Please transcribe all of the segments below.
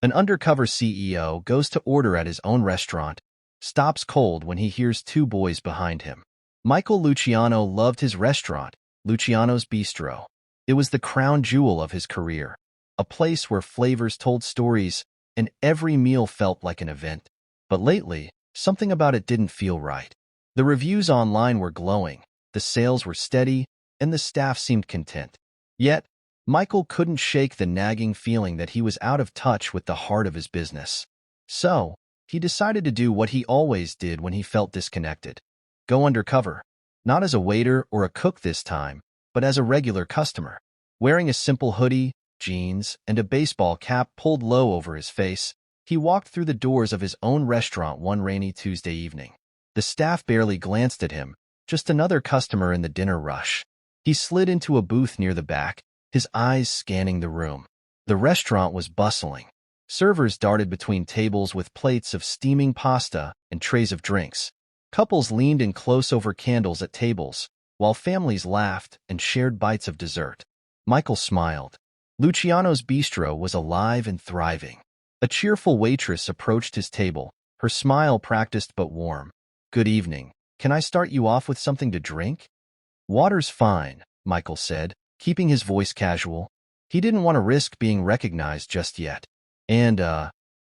An undercover CEO goes to order at his own restaurant, stops cold when he hears two boys behind him. Michael Luciano loved his restaurant, Luciano's Bistro. It was the crown jewel of his career, a place where flavors told stories and every meal felt like an event. But lately, something about it didn't feel right. The reviews online were glowing, the sales were steady, and the staff seemed content. Yet, Michael couldn't shake the nagging feeling that he was out of touch with the heart of his business. So, he decided to do what he always did when he felt disconnected. Go undercover. Not as a waiter or a cook this time, but as a regular customer. Wearing a simple hoodie, jeans, and a baseball cap pulled low over his face, he walked through the doors of his own restaurant one rainy Tuesday evening. The staff barely glanced at him, just another customer in the dinner rush. He slid into a booth near the back, his eyes scanning the room. The restaurant was bustling. Servers darted between tables with plates of steaming pasta and trays of drinks. Couples leaned in close over candles at tables, while families laughed and shared bites of dessert. Michael smiled. Luciano's Bistro was alive and thriving. A cheerful waitress approached his table, her smile practiced but warm. "Good evening. Can I start you off with something to drink?" "Water's fine," Michael said, keeping his voice casual. He didn't want to risk being recognized just yet. "And,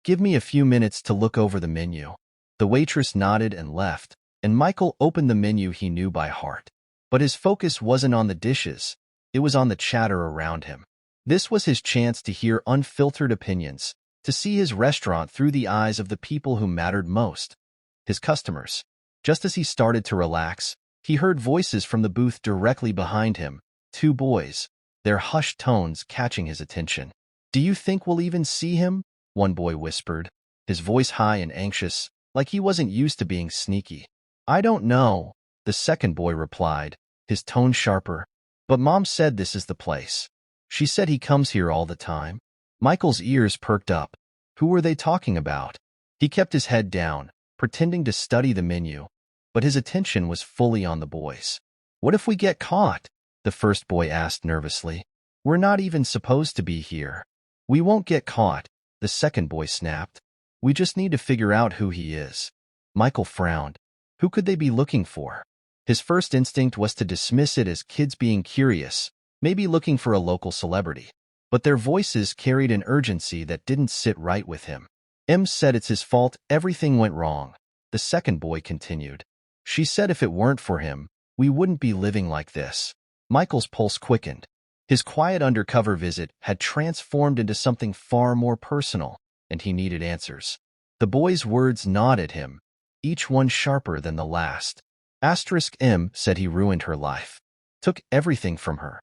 give me a few minutes to look over the menu." The waitress nodded and left, and Michael opened the menu he knew by heart. But his focus wasn't on the dishes, it was on the chatter around him. This was his chance to hear unfiltered opinions, to see his restaurant through the eyes of the people who mattered most, his customers. Just as he started to relax, he heard voices from the booth directly behind him, two boys, their hushed tones catching his attention. "Do you think we'll even see him?" one boy whispered, his voice high and anxious, like he wasn't used to being sneaky. "I don't know," the second boy replied, his tone sharper. "But Mom said this is the place. She said he comes here all the time." Michael's ears perked up. Who were they talking about? He kept his head down, pretending to study the menu, but his attention was fully on the boys. "What if we get caught?" the first boy asked nervously. "We're not even supposed to be here." "We won't get caught," the second boy snapped. "We just need to figure out who he is." Michael frowned. Who could they be looking for? His first instinct was to dismiss it as kids being curious, maybe looking for a local celebrity. But their voices carried an urgency that didn't sit right with him. "Em said it's his fault everything went wrong," the second boy continued. "She said if it weren't for him, we wouldn't be living like this." Michael's pulse quickened. His quiet undercover visit had transformed into something far more personal, and he needed answers. The boy's words gnawed at him, each one sharper than the last. M said he ruined her life. Took everything from her.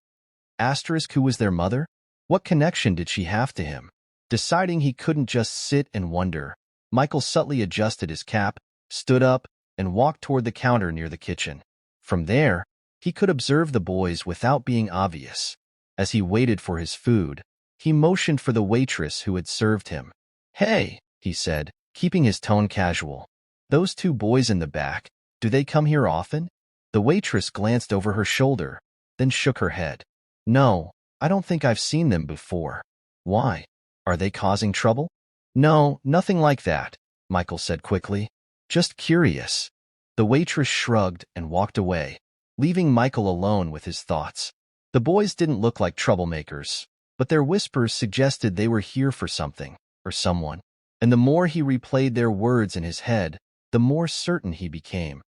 Who was their mother? What connection did she have to him? Deciding he couldn't just sit and wonder, Michael subtly adjusted his cap, stood up, and walked toward the counter near the kitchen. From there, he could observe the boys without being obvious. As he waited for his food, he motioned for the waitress who had served him. "Hey," he said, keeping his tone casual. "Those two boys in the back, do they come here often?" The waitress glanced over her shoulder, then shook her head. "No, I don't think I've seen them before." "Why? Are they causing trouble?" "No, nothing like that," Michael said quickly. "Just curious." The waitress shrugged and walked away, leaving Michael alone with his thoughts. The boys didn't look like troublemakers, but their whispers suggested they were here for something, or someone. And the more he replayed their words in his head, the more certain he became.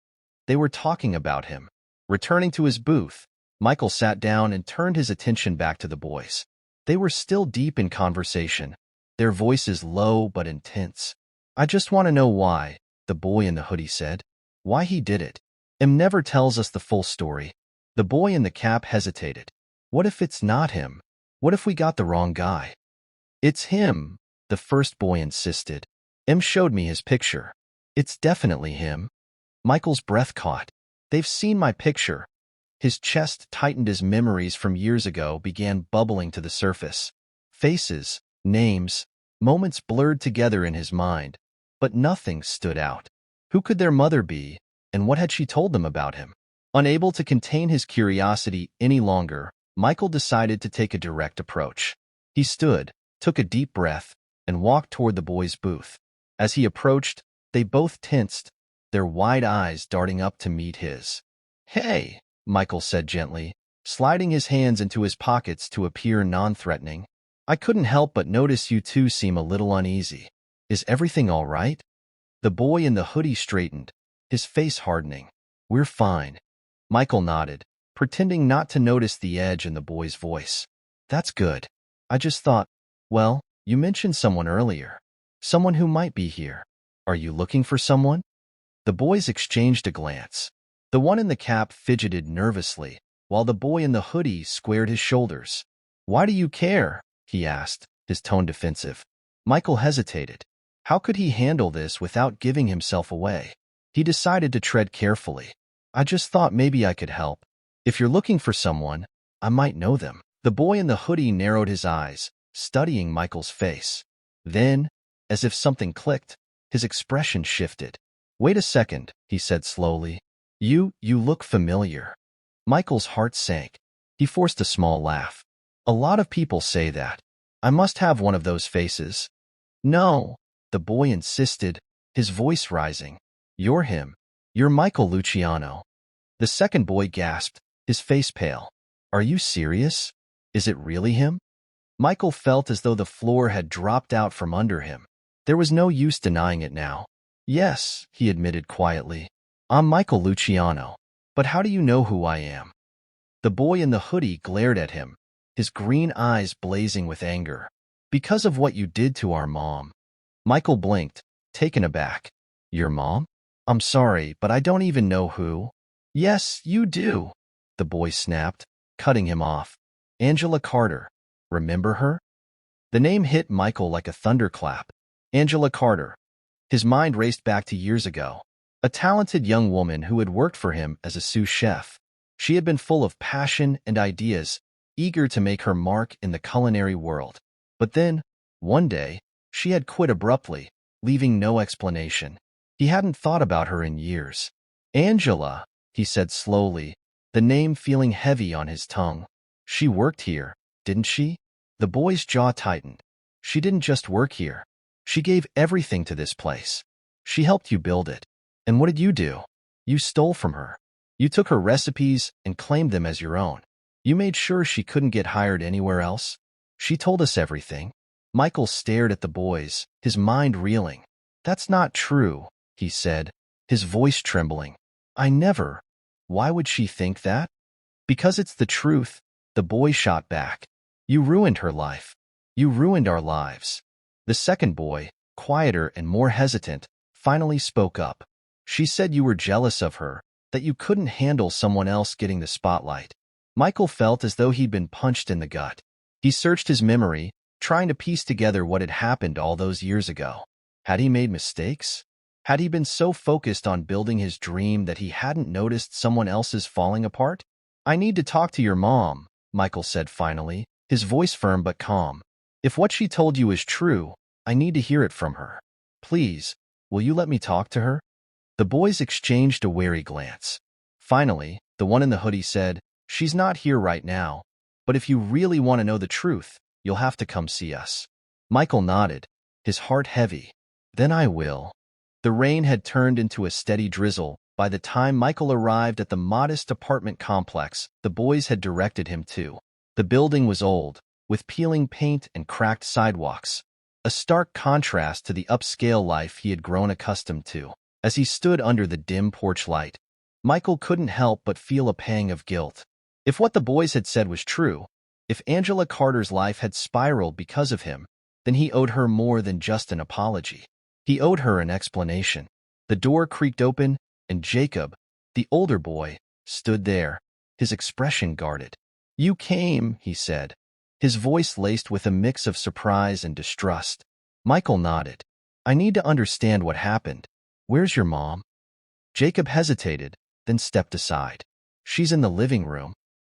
They were talking about him. Returning to his booth, Michael sat down and turned his attention back to the boys. They were still deep in conversation, their voices low but intense. "I just want to know why," the boy in the hoodie said. "Why he did it. Em never tells us the full story." The boy in the cap hesitated. "What if it's not him? What if we got the wrong guy?" "It's him," the first boy insisted. "Em showed me his picture. It's definitely him." Michael's breath caught. "They've seen my picture." His chest tightened as memories from years ago began bubbling to the surface. Faces, names, moments blurred together in his mind, but nothing stood out. Who could their mother be, and what had she told them about him? Unable to contain his curiosity any longer, Michael decided to take a direct approach. He stood, took a deep breath, and walked toward the boy's booth. As he approached, they both tensed, their wide eyes darting up to meet his. "Hey," Michael said gently, sliding his hands into his pockets to appear non-threatening. "I couldn't help but notice you two seem a little uneasy. Is everything all right?" The boy in the hoodie straightened, his face hardening. "We're fine." Michael nodded, pretending not to notice the edge in the boy's voice. "That's good. I just thought, well, you mentioned someone earlier. Someone who might be here. Are you looking for someone?" The boys exchanged a glance. The one in the cap fidgeted nervously, while the boy in the hoodie squared his shoulders. "Why do you care?" he asked, his tone defensive. Michael hesitated. How could he handle this without giving himself away? He decided to tread carefully. "I just thought maybe I could help. If you're looking for someone, I might know them." The boy in the hoodie narrowed his eyes, studying Michael's face. Then, as if something clicked, his expression shifted. "Wait a second," he said slowly. You look familiar." Michael's heart sank. He forced a small laugh. "A lot of people say that. I must have one of those faces." "No," the boy insisted, his voice rising. "You're him. You're Michael Luciano." The second boy gasped, his face pale. "Are you serious? Is it really him?" Michael felt as though the floor had dropped out from under him. There was no use denying it now. "Yes," he admitted quietly. "I'm Michael Luciano. But how do you know who I am?" The boy in the hoodie glared at him, his green eyes blazing with anger. "Because of what you did to our mom." Michael blinked, taken aback. "Your mom? I'm sorry, but I don't even know who." "Yes, you do," the boy snapped, cutting him off. "Angela Carter. Remember her?" The name hit Michael like a thunderclap. Angela Carter. His mind raced back to years ago. A talented young woman who had worked for him as a sous chef. She had been full of passion and ideas, eager to make her mark in the culinary world. But then, one day, she had quit abruptly, leaving no explanation. He hadn't thought about her in years. "Angela," he said slowly, the name feeling heavy on his tongue. "She worked here, didn't she?" The boy's jaw tightened. "She didn't just work here. She gave everything to this place. She helped you build it. And what did you do? You stole from her. You took her recipes and claimed them as your own. You made sure she couldn't get hired anywhere else. She told us everything." Michael stared at the boys, his mind reeling. "That's not true," he said, his voice trembling. "I never." "Why would she think that?" "Because it's the truth," the boy shot back. "You ruined her life. You ruined our lives." The second boy, quieter and more hesitant, finally spoke up. "She said you were jealous of her, that you couldn't handle someone else getting the spotlight." Michael felt as though he'd been punched in the gut. He searched his memory, trying to piece together what had happened all those years ago. Had he made mistakes? Had he been so focused on building his dream that he hadn't noticed someone else's falling apart? "I need to talk to your mom," Michael said finally, his voice firm but calm. "If what she told you is true, I need to hear it from her. Please, will you let me talk to her?" The boys exchanged a wary glance. Finally, the one in the hoodie said, "She's not here right now, but if you really want to know the truth, you'll have to come see us." Michael nodded, his heart heavy. "Then I will." The rain had turned into a steady drizzle by the time Michael arrived at the modest apartment complex the boys had directed him to. The building was old, with peeling paint and cracked sidewalks, a stark contrast to the upscale life he had grown accustomed to. As he stood under the dim porch light, Michael couldn't help but feel a pang of guilt. If what the boys had said was true, if Angela Carter's life had spiraled because of him, then he owed her more than just an apology. He owed her an explanation. The door creaked open, and Jacob, the older boy, stood there, his expression guarded. "You came," he said, his voice laced with a mix of surprise and distrust. Michael nodded. "I need to understand what happened. Where's your mom?" Jacob hesitated, then stepped aside. "She's in the living room."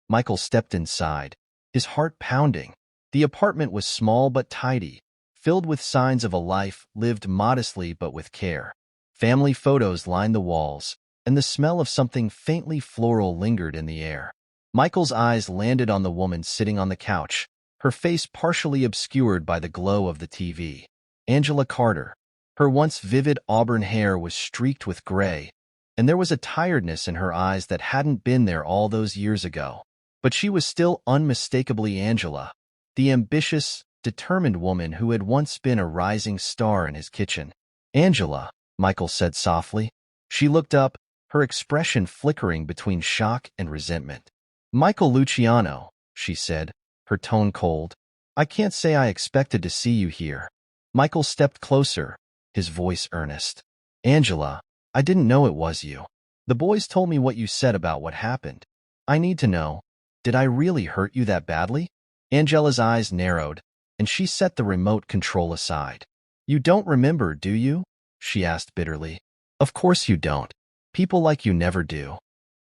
Michael stepped inside, his heart pounding. The apartment was small but tidy, filled with signs of a life lived modestly but with care. Family photos lined the walls, and the smell of something faintly floral lingered in the air. Michael's eyes landed on the woman sitting on the couch, her face partially obscured by the glow of the TV. Angela Carter. Her once vivid auburn hair was streaked with gray, and there was a tiredness in her eyes that hadn't been there all those years ago. But she was still unmistakably Angela, the ambitious, determined woman who had once been a rising star in his kitchen. Angela, Michael said softly. She looked up, her expression flickering between shock and resentment. Michael Luciano, she said, her tone cold. I can't say I expected to see you here. Michael stepped closer, his voice earnest. Angela, I didn't know it was you. The boys told me what you said about what happened. I need to know, did I really hurt you that badly? Angela's eyes narrowed, and she set the remote control aside. You don't remember, do you? She asked bitterly. Of course you don't. People like you never do.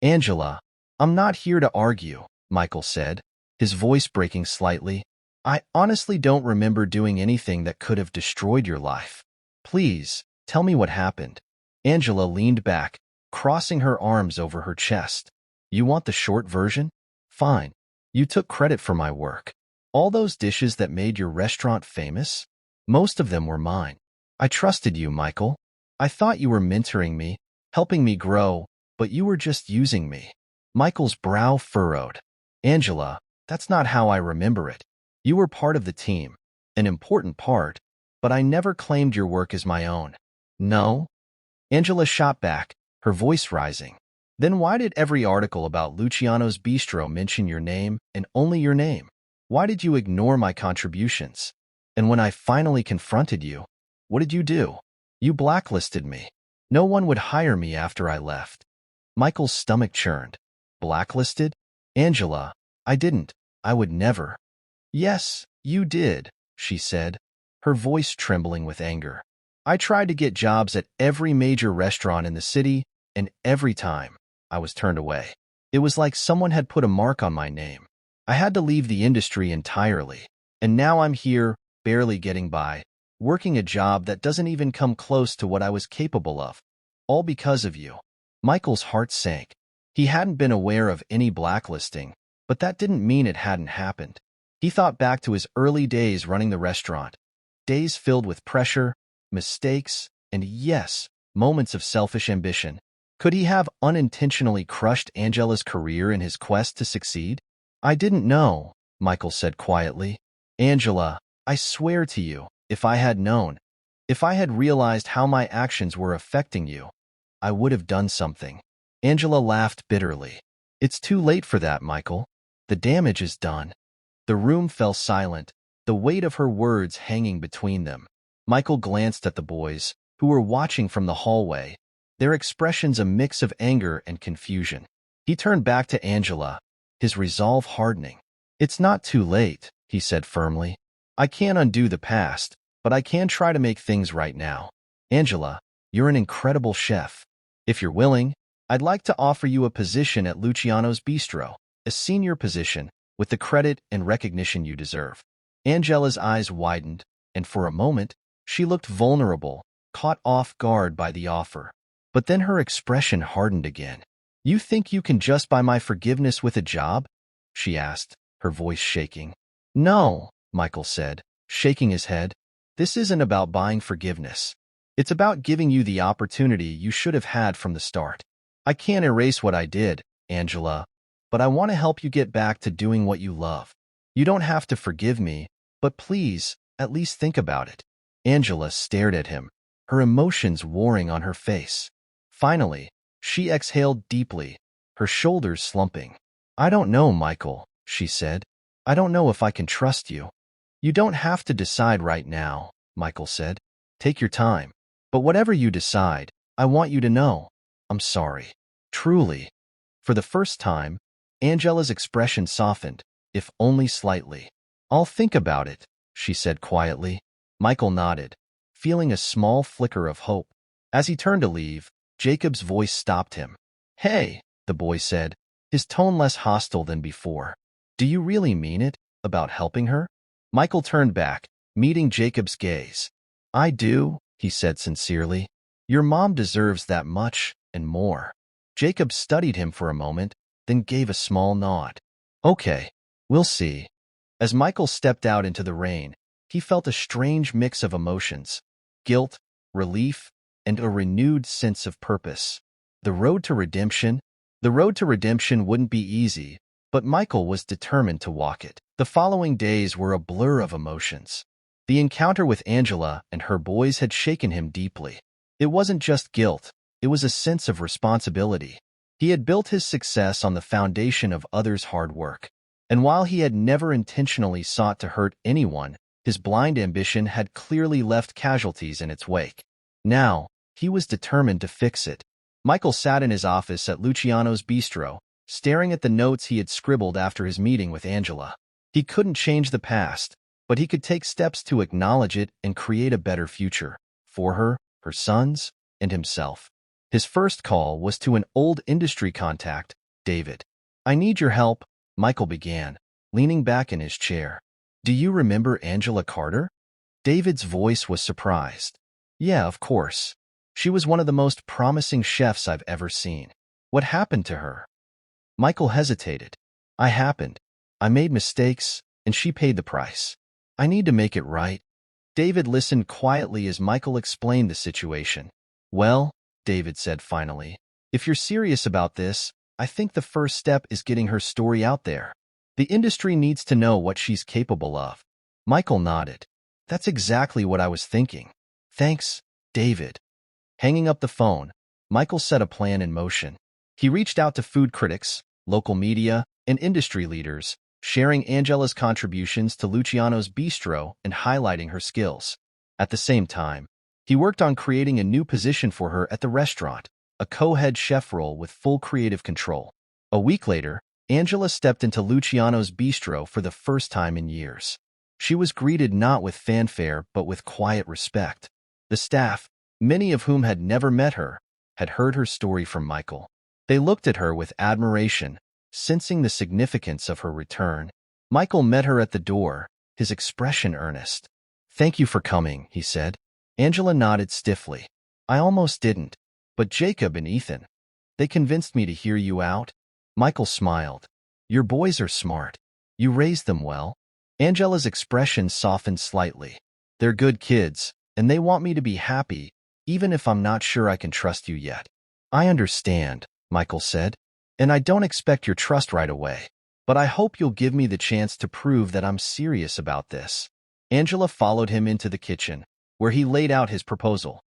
Angela, I'm not here to argue, Michael said, his voice breaking slightly. I honestly don't remember doing anything that could have destroyed your life. Please, tell me what happened. Angela leaned back, crossing her arms over her chest. You want the short version? Fine. You took credit for my work. All those dishes that made your restaurant famous? Most of them were mine. I trusted you, Michael. I thought you were mentoring me, helping me grow, but you were just using me. Michael's brow furrowed. Angela, that's not how I remember it. You were part of the team, an important part, but I never claimed your work as my own. No? Angela shot back, her voice rising. Then why did every article about Luciano's Bistro mention your name and only your name? Why did you ignore my contributions? And when I finally confronted you, what did you do? You blacklisted me. No one would hire me after I left. Michael's stomach churned. Blacklisted? Angela, I didn't. I would never. Yes, you did, she said, her voice trembling with anger. I tried to get jobs at every major restaurant in the city, and every time, I was turned away. It was like someone had put a mark on my name. I had to leave the industry entirely, and now I'm here, barely getting by, working a job that doesn't even come close to what I was capable of. All because of you. Michael's heart sank. He hadn't been aware of any blacklisting, but that didn't mean it hadn't happened. He thought back to his early days running the restaurant, days filled with pressure, mistakes, and yes, moments of selfish ambition. Could he have unintentionally crushed Angela's career in his quest to succeed? I didn't know, Michael said quietly. Angela, I swear to you, if I had known, if I had realized how my actions were affecting you, I would have done something. Angela laughed bitterly. It's too late for that, Michael. The damage is done. The room fell silent, the weight of her words hanging between them. Michael glanced at the boys, who were watching from the hallway, their expressions a mix of anger and confusion. He turned back to Angela, his resolve hardening. It's not too late, he said firmly. I can't undo the past, but I can try to make things right now. Angela, you're an incredible chef. If you're willing, I'd like to offer you a position at Luciano's Bistro, a senior position, with the credit and recognition you deserve. Angela's eyes widened, and for a moment, she looked vulnerable, caught off guard by the offer. But then her expression hardened again. You think you can just buy my forgiveness with a job? She asked, her voice shaking. No, Michael said, shaking his head. This isn't about buying forgiveness. It's about giving you the opportunity you should have had from the start. I can't erase what I did, Angela, but I want to help you get back to doing what you love. You don't have to forgive me, but please, at least think about it. Angela stared at him, her emotions warring on her face. Finally, she exhaled deeply, her shoulders slumping. I don't know, Michael, she said. I don't know if I can trust you. You don't have to decide right now, Michael said. Take your time. But whatever you decide, I want you to know, I'm sorry. Truly. For the first time, Angela's expression softened, if only slightly. I'll think about it, she said quietly. Michael nodded, feeling a small flicker of hope. As he turned to leave, Jacob's voice stopped him. Hey, the boy said, his tone less hostile than before. Do you really mean it, about helping her? Michael turned back, meeting Jacob's gaze. I do, he said sincerely. Your mom deserves that much, and more. Jacob studied him for a moment, then gave a small nod. Okay, we'll see. As Michael stepped out into the rain, he felt a strange mix of emotions: guilt, relief, and a renewed sense of purpose. The road to redemption? The road to redemption wouldn't be easy, but Michael was determined to walk it. The following days were a blur of emotions. The encounter with Angela and her boys had shaken him deeply. It wasn't just guilt, it was a sense of responsibility. He had built his success on the foundation of others' hard work. And while he had never intentionally sought to hurt anyone, his blind ambition had clearly left casualties in its wake. Now, he was determined to fix it. Michael sat in his office at Luciano's bistro, staring at the notes he had scribbled after his meeting with Angela. He couldn't change the past, but he could take steps to acknowledge it and create a better future for her, her sons, and himself. His first call was to an old industry contact, David. "I need your help," Michael began, leaning back in his chair. "Do you remember Angela Carter?" David's voice was surprised. "Yeah, of course. She was one of the most promising chefs I've ever seen. What happened to her?" Michael hesitated. I made mistakes, and she paid the price. I need to make it right." David listened quietly as Michael explained the situation. "Well," David said finally, "if you're serious about this, I think the first step is getting her story out there. The industry needs to know what she's capable of." Michael nodded. "That's exactly what I was thinking. Thanks, David." Hanging up the phone, Michael set a plan in motion. He reached out to food critics, local media, and industry leaders, sharing Angela's contributions to Luciano's bistro and highlighting her skills. At the same time, he worked on creating a new position for her at the restaurant, a co-head chef role with full creative control. A week later, Angela stepped into Luciano's bistro for the first time in years. She was greeted not with fanfare but with quiet respect. The staff, many of whom had never met her, had heard her story from Michael. They looked at her with admiration, sensing the significance of her return. Michael met her at the door, his expression earnest. "Thank you for coming," he said. Angela nodded stiffly. "I almost didn't, but Jacob and Ethan, they convinced me to hear you out." Michael smiled. "Your boys are smart. You raised them well." Angela's expression softened slightly. "They're good kids, and they want me to be happy, even if I'm not sure I can trust you yet." "I understand," Michael said, "and I don't expect your trust right away, but I hope you'll give me the chance to prove that I'm serious about this." Angela followed him into the kitchen, where he laid out his proposal.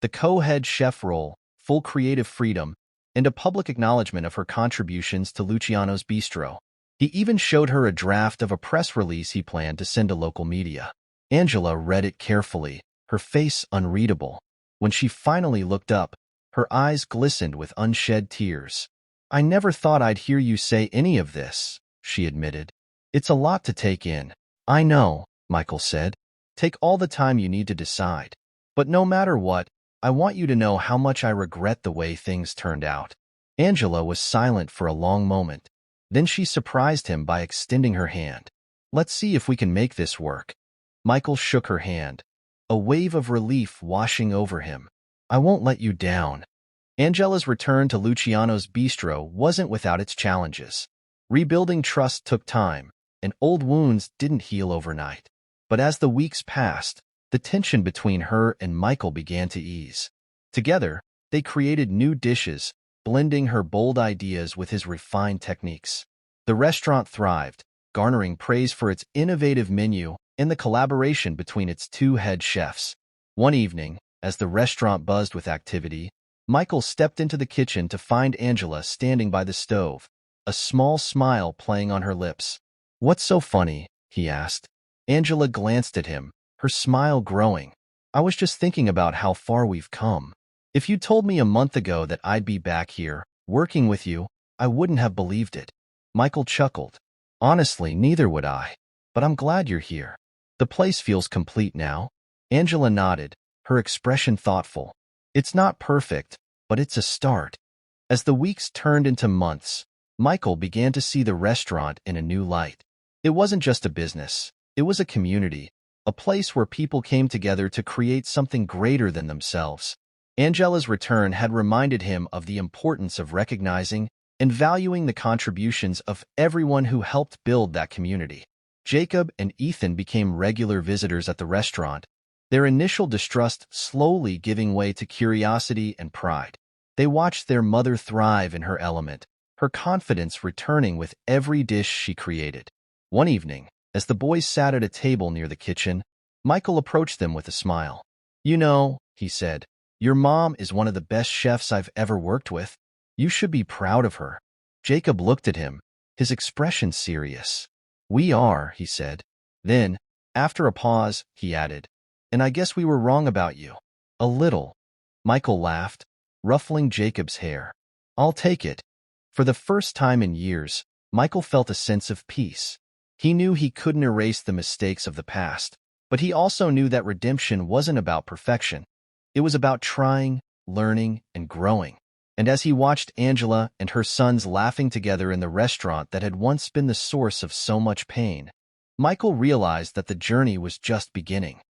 The co-head chef role, full creative freedom, and a public acknowledgement of her contributions to Luciano's bistro. He even showed her a draft of a press release he planned to send to local media. Angela read it carefully, her face unreadable. When she finally looked up, her eyes glistened with unshed tears. "I never thought I'd hear you say any of this," she admitted. "It's a lot to take in." "I know," Michael said. "Take all the time you need to decide. But no matter what, I want you to know how much I regret the way things turned out." Angela was silent for a long moment. Then she surprised him by extending her hand. "Let's see if we can make this work." Michael shook her hand, a wave of relief washing over him. "I won't let you down." Angela's return to Luciano's bistro wasn't without its challenges. Rebuilding trust took time, and old wounds didn't heal overnight. But as the weeks passed, the tension between her and Michael began to ease. Together, they created new dishes, blending her bold ideas with his refined techniques. The restaurant thrived, garnering praise for its innovative menu and the collaboration between its two head chefs. One evening, as the restaurant buzzed with activity, Michael stepped into the kitchen to find Angela standing by the stove, a small smile playing on her lips. "What's so funny?" he asked. Angela glanced at him, her smile growing. "I was just thinking about how far we've come. If you told me a month ago that I'd be back here, working with you, I wouldn't have believed it." Michael chuckled. "Honestly, neither would I. But I'm glad you're here. The place feels complete now." Angela nodded, her expression thoughtful. "It's not perfect, but it's a start." As the weeks turned into months, Michael began to see the restaurant in a new light. It wasn't just a business. It was a community, a place where people came together to create something greater than themselves. Angela's return had reminded him of the importance of recognizing and valuing the contributions of everyone who helped build that community. Jacob and Ethan became regular visitors at the restaurant, their initial distrust slowly giving way to curiosity and pride. They watched their mother thrive in her element, her confidence returning with every dish she created. One evening, as the boys sat at a table near the kitchen, Michael approached them with a smile. "You know," he said, "your mom is one of the best chefs I've ever worked with. You should be proud of her." Jacob looked at him, his expression serious. "We are," he said. Then, after a pause, he added, "And I guess we were wrong about you. A little." Michael laughed, ruffling Jacob's hair. "I'll take it." For the first time in years, Michael felt a sense of peace. He knew he couldn't erase the mistakes of the past, but he also knew that redemption wasn't about perfection. It was about trying, learning, and growing. And as he watched Angela and her sons laughing together in the restaurant that had once been the source of so much pain, Michael realized that the journey was just beginning.